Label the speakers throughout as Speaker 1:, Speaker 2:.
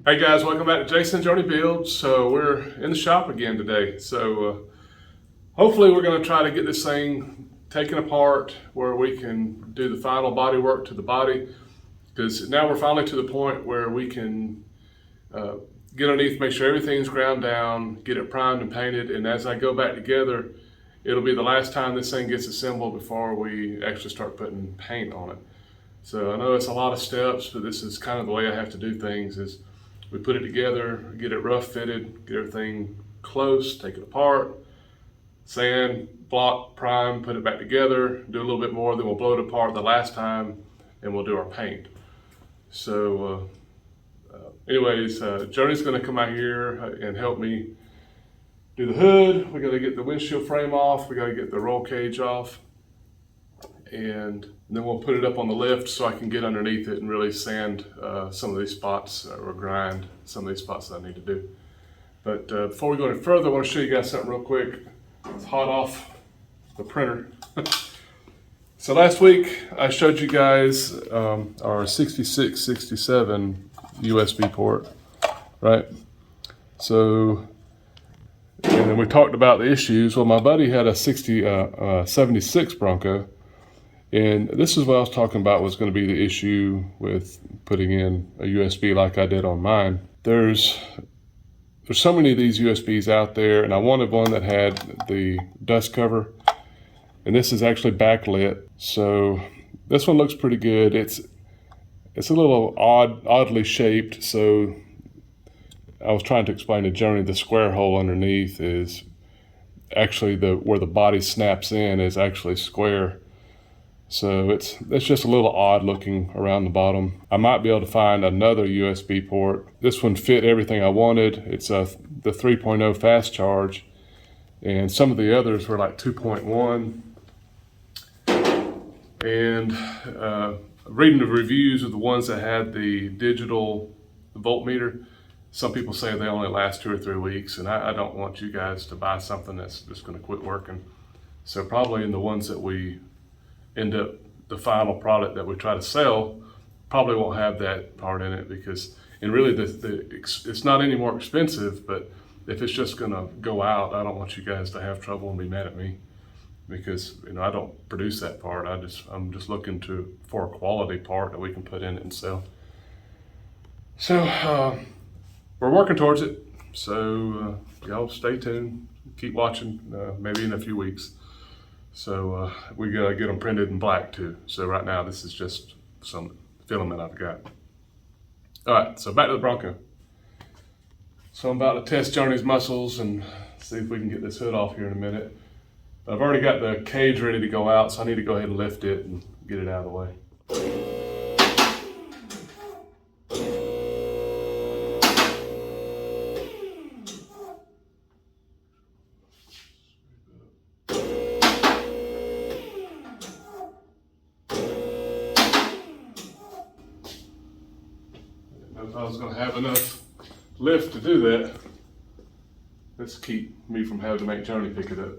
Speaker 1: Hey guys, welcome back to Jason's Journey Builds. So we're in the shop again today. So hopefully we're going to try to get this thing taken apart where we can do the final body work to the body, because now we're finally to the point where we can get underneath, make sure everything's ground down, get it primed and painted, and as I go back together, it'll be the last time this thing gets assembled before we actually start putting paint on it. So I know it's a lot of steps, but this is kind of the way I have to do things. Is we put it together, get it rough fitted, get everything close, take it apart, sand, block, prime, put it back together, do a little bit more, then we'll blow it apart the last time and we'll do our paint. So anyways, Journey's gonna come out here and help me do the hood. We gotta get the windshield frame off, we gotta get the roll cage off, and then we'll put it up on the lift so I can get underneath it and really sand some of these spots or grind some of these spots that I need to do. But before we go any further, I want to show you guys something real quick. It's hot off the printer. So last week I showed you guys our 6667 USB port, right? So, and then we talked about the issues. Well, my buddy had a 76 Bronco, and this is what I was talking about was going to be the issue with putting in a USB like I did on mine. There's so many of these USBs out there, and I wanted one that had the dust cover, and this is actually backlit. So this one looks pretty good. It's a little oddly shaped. So I was trying to explain to Journey the square hole underneath is actually where the body snaps in is actually square. So it's just a little odd looking around the bottom. I might be able to find another USB port. This one fit everything I wanted. It's the 3.0 fast charge, and some of the others were like 2.1. And reading the reviews of the ones that had the digital voltmeter, some people say they only last 2 or 3 weeks, and I don't want you guys to buy something that's just going to quit working. So probably in the ones that we end up, the final product that we try to sell probably won't have that part in it, because, and really it's not any more expensive, but if it's just gonna go out, I don't want you guys to have trouble and be mad at me, because I don't produce that part. I'm just looking for a quality part that we can put in it and sell. So we're working towards it. So y'all stay tuned, keep watching, maybe in a few weeks. So we gotta get them printed in black too. So right now this is just some filament I've got. All right, so back to the Bronco. So I'm about to test Journey's muscles and see if we can get this hood off here in a minute. I've already got the cage ready to go out, so I need to go ahead and lift it and get it out of the way. If I was going to have enough lift to do that, let's keep me from having to make Journey pick it up.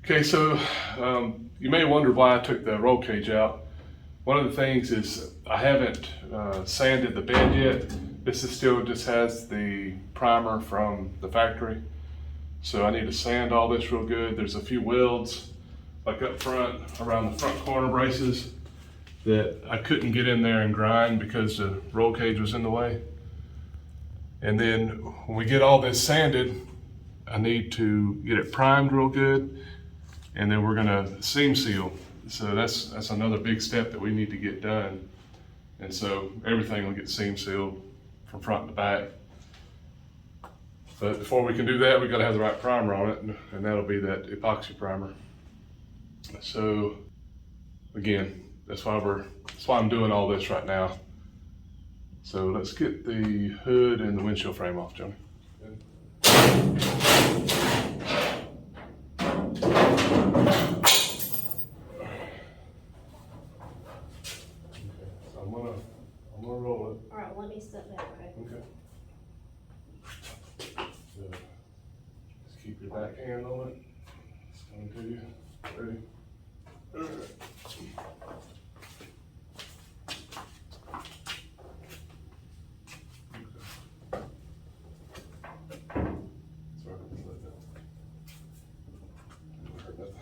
Speaker 1: Okay, so you may wonder why I took the roll cage out. One of the things is I haven't sanded the bed yet. This is still just has the primer from the factory. So I need to sand all this real good. There's a few welds like up front around the front corner braces that I couldn't get in there and grind because the roll cage was in the way. And then when we get all this sanded, I need to get it primed real good, and then we're gonna seam seal. So that's another big step that we need to get done. And so everything will get seam sealed from front to back. But before we can do that, we gotta have the right primer on it, and that'll be that epoxy primer. So again, that's why I'm doing all this right now. So let's get the hood and the windshield frame off, Johnny. I'm gonna roll it.
Speaker 2: All right, let me step that way.
Speaker 1: Okay. So, just keep your back hand on it. It's coming to you. Ready? All right. Sorry, let that. Hurt nothing.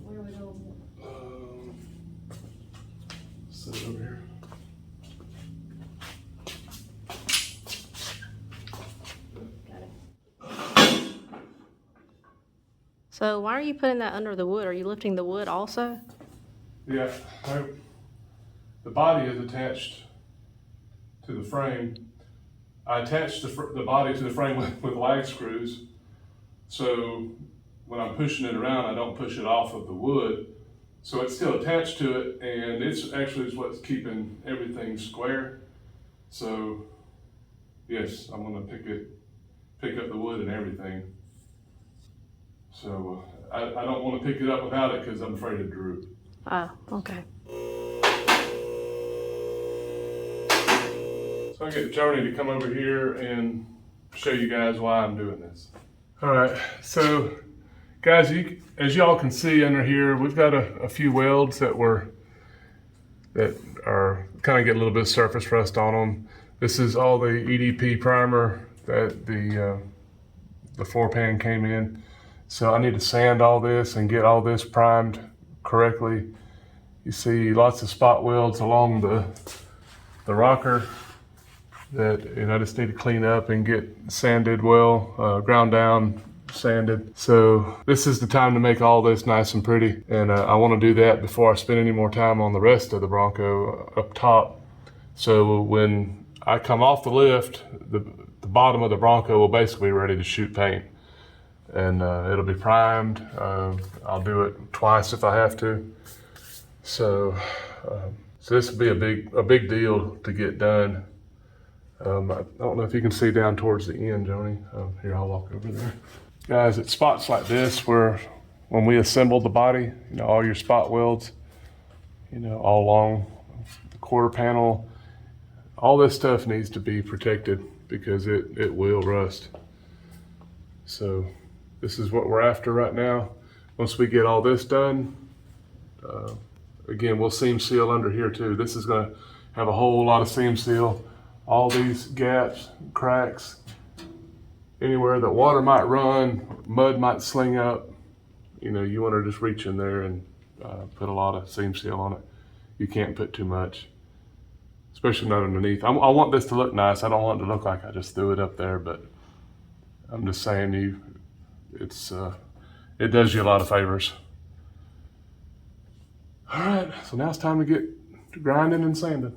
Speaker 2: Where are we going?
Speaker 1: Set it over here.
Speaker 2: Got it. So why are you putting that under the wood? Are you lifting the wood also?
Speaker 1: Yeah, the body is attached to the frame. I attached the body to the frame with lag screws. So when I'm pushing it around, I don't push it off of the wood. So it's still attached to it, and it's actually is what's keeping everything square. So yes, I'm gonna pick up the wood and everything. So I don't want to pick it up without it because I'm afraid of droop.
Speaker 2: Oh, okay.
Speaker 1: So I get Joni to come over here and show you guys why I'm doing this. All right, so guys, as y'all can see under here, we've got a few welds that are kind of getting a little bit of surface rust on them. This is all the EDP primer that the 4-pan came in. So I need to sand all this and get all this primed correctly. You see lots of spot welds along the rocker that I just need to clean up and get sanded well, ground down, sanded. So this is the time to make all this nice and pretty. And I want to do that before I spend any more time on the rest of the Bronco up top. So when I come off the lift, the bottom of the Bronco will basically be ready to shoot paint. And it'll be primed. I'll do it twice if I have to. So this will be a big deal to get done. I don't know if you can see down towards the end, Joni. Here, I'll walk over there. Guys, at spots like this where when we assemble the body, all your spot welds, all along the quarter panel, all this stuff needs to be protected because it will rust. So this is what we're after right now. Once we get all this done, again, we'll seam seal under here too. This is gonna have a whole lot of seam seal. All these gaps, cracks, anywhere that water might run, mud might sling up, you wanna just reach in there and put a lot of seam seal on it. You can't put too much, especially not underneath. I want this to look nice. I don't want it to look like I just threw it up there, but I'm just saying it does you a lot of favors. All right, so now it's time to get to grinding and sanding.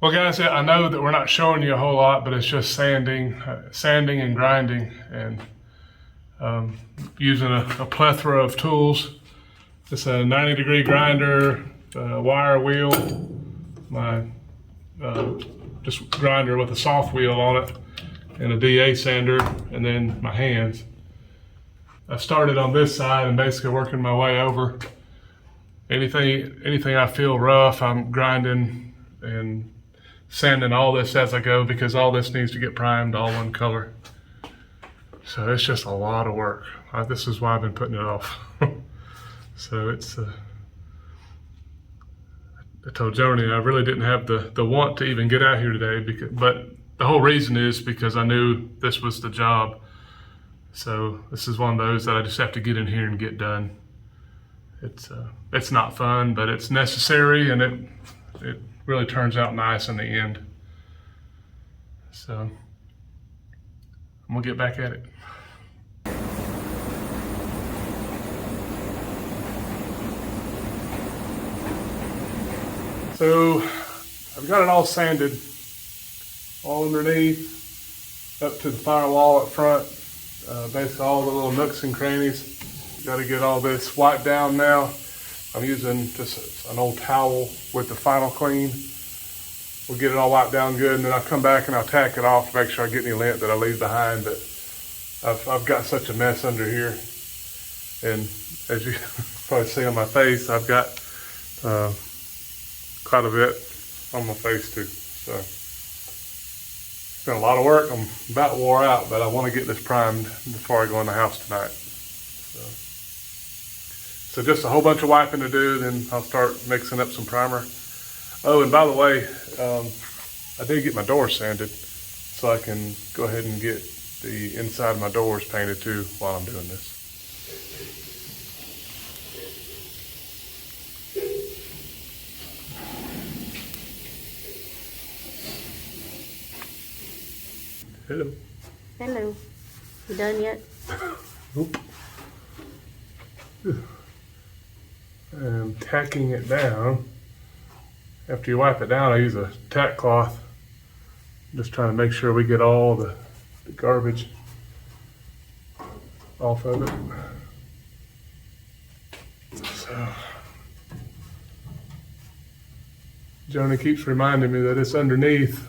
Speaker 1: Well guys, I know that we're not showing you a whole lot, but it's just sanding and grinding, and using a plethora of tools. It's a 90-degree grinder, wire wheel, my just grinder with a soft wheel on it, and a DA sander, and then my hands. I started on this side and basically working my way over. Anything I feel rough, I'm grinding and sanding all this as I go because all this needs to get primed all one color. So it's just a lot of work. This is why I've been putting it off. So it's, I told Joni I really didn't have the want to even get out here today, but the whole reason is because I knew this was the job. So this is one of those that I just have to get in here and get done. It's not fun, but it's necessary, and it really turns out nice in the end. So I'm gonna get back at it. So I've got it all sanded, all underneath, up to the firewall up front, basically all the little nooks and crannies. Got to get all this wiped down now. I'm using just an old towel with the final clean. We'll get it all wiped down good, and then I'll come back and I'll tack it off to make sure I get any lint that I leave behind. But I've got such a mess under here, and as you probably see on my face, I've got quite a bit on my face too. So it's been a lot of work. I'm about wore out, but I want to get this primed before I go in the house tonight. So just a whole bunch of wiping to do, then I'll start mixing up some primer. Oh, and by the way, I did get my doors sanded, so I can go ahead and get the inside of my doors painted too while I'm doing this. Hello.
Speaker 2: Hello. You done yet?
Speaker 1: Nope. I'm tacking it down. After you wipe it down, I use a tack cloth. Just trying to make sure we get all the garbage off of it. So, Joni keeps reminding me that it's underneath.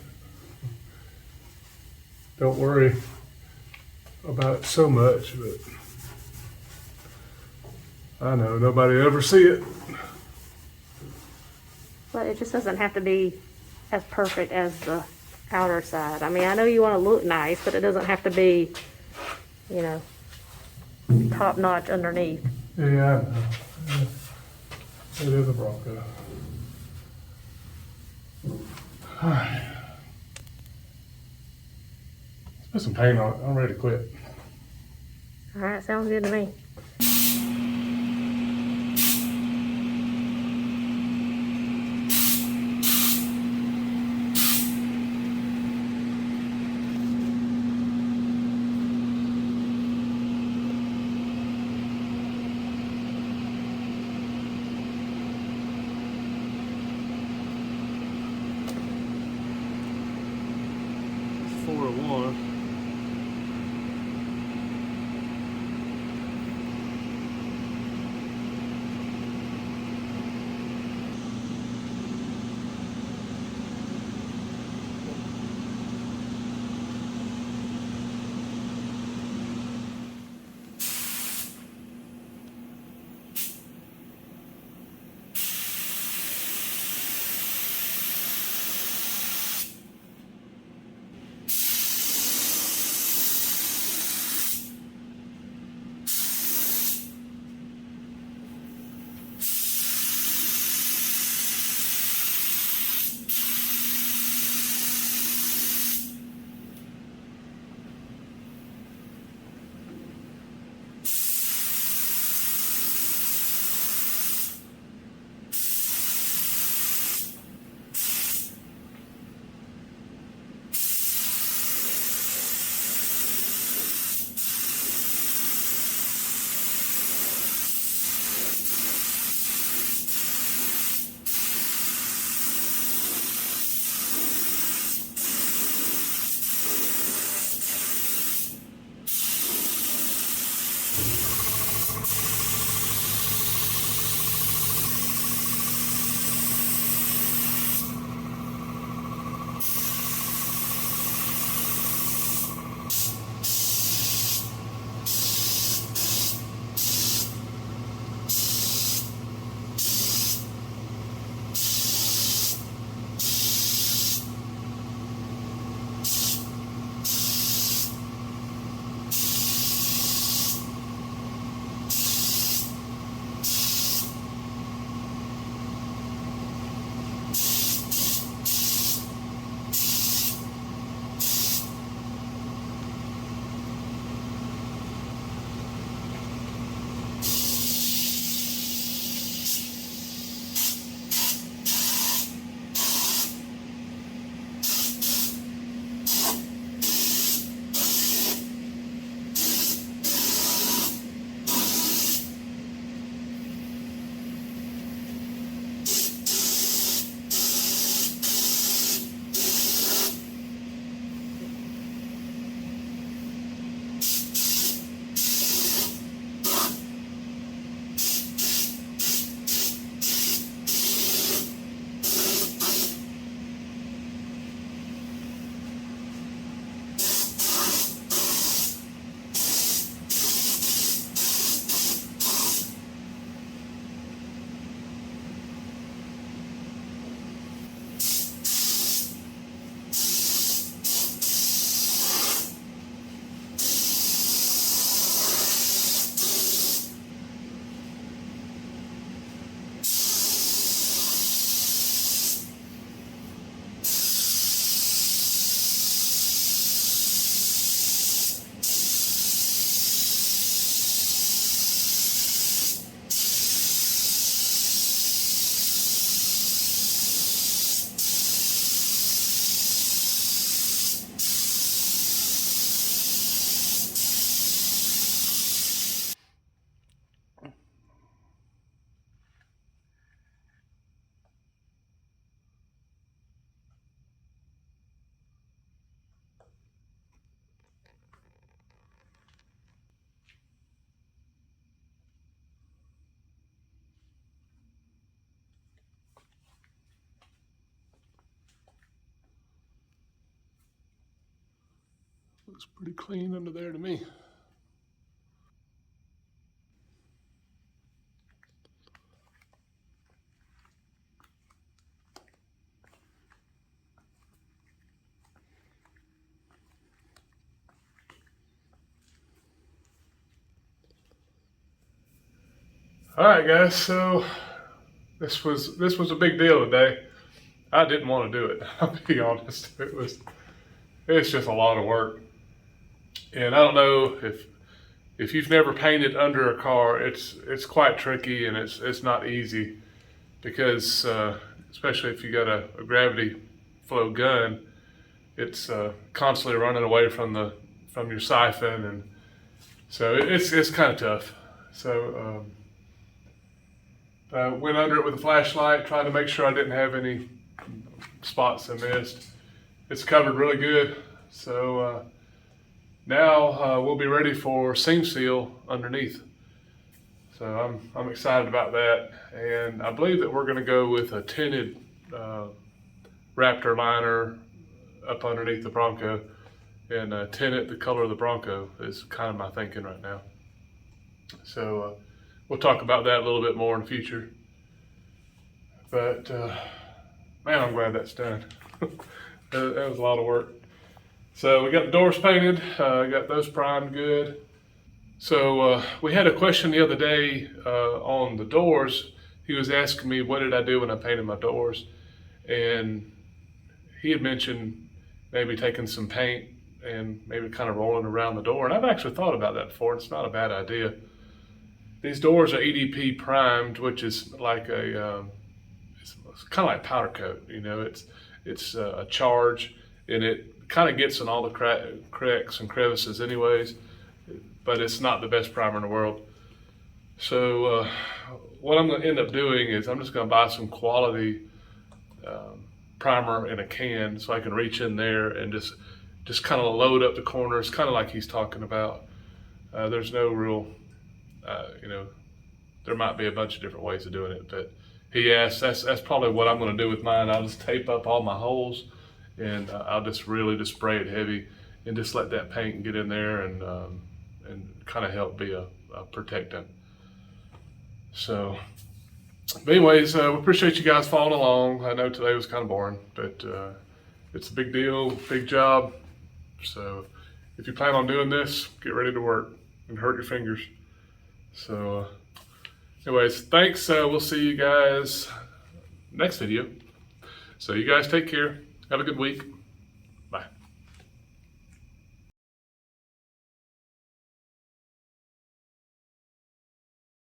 Speaker 1: Don't worry about it so much, but I know nobody ever see it.
Speaker 2: But it just doesn't have to be as perfect as the outer side. I mean, I know you want to look nice, but it doesn't have to be, you know, top notch underneath.
Speaker 1: Yeah, I know. It is a Bronco. Alright. Let's put some paint on it. I'm ready to quit.
Speaker 2: All right, sounds good to me.
Speaker 1: Looks pretty clean under there to me. All right, guys. So this was a big deal today. I didn't want to do it. I'll be honest. It's just a lot of work, and I don't know if you've never painted under a car. It's quite tricky, and it's not easy because especially if you got a gravity flow gun, it's constantly running away from your siphon, and so it's kind of tough. So. Went under it with a flashlight, trying to make sure I didn't have any spots I missed. It's covered really good. So now we'll be ready for seam seal underneath. So I'm excited about that. And I believe that we're going to go with a tinted Raptor liner up underneath the Bronco. And tint it the color of the Bronco is kind of my thinking right now. So we'll talk about that a little bit more in the future. But man, I'm glad that's done. That was a lot of work. So we got the doors painted, got those primed good. So we had a question the other day on the doors. He was asking me, what did I do when I painted my doors? And he had mentioned maybe taking some paint and maybe kind of rolling around the door. And I've actually thought about that before. It's not a bad idea. These doors are EDP primed, which is like it's kind of like powder coat. You know, it's a charge, and it kind of gets in all the cracks and crevices, anyways. But it's not the best primer in the world. So what I'm going to end up doing is I'm just going to buy some quality primer in a can, so I can reach in there and just kind of load up the corners, kind of like he's talking about. There's no real, there might be a bunch of different ways of doing it, but he asked, that's probably what I'm going to do with mine. I'll just tape up all my holes, and I'll just really spray it heavy and just let that paint get in there and kind of help be a protectant. So, but anyways, we appreciate you guys following along. I know today was kind of boring, but it's a big deal, big job. So if you plan on doing this, get ready to work and hurt your fingers. So anyways, thanks. We'll see you guys next video. So you guys take care. Have a good week.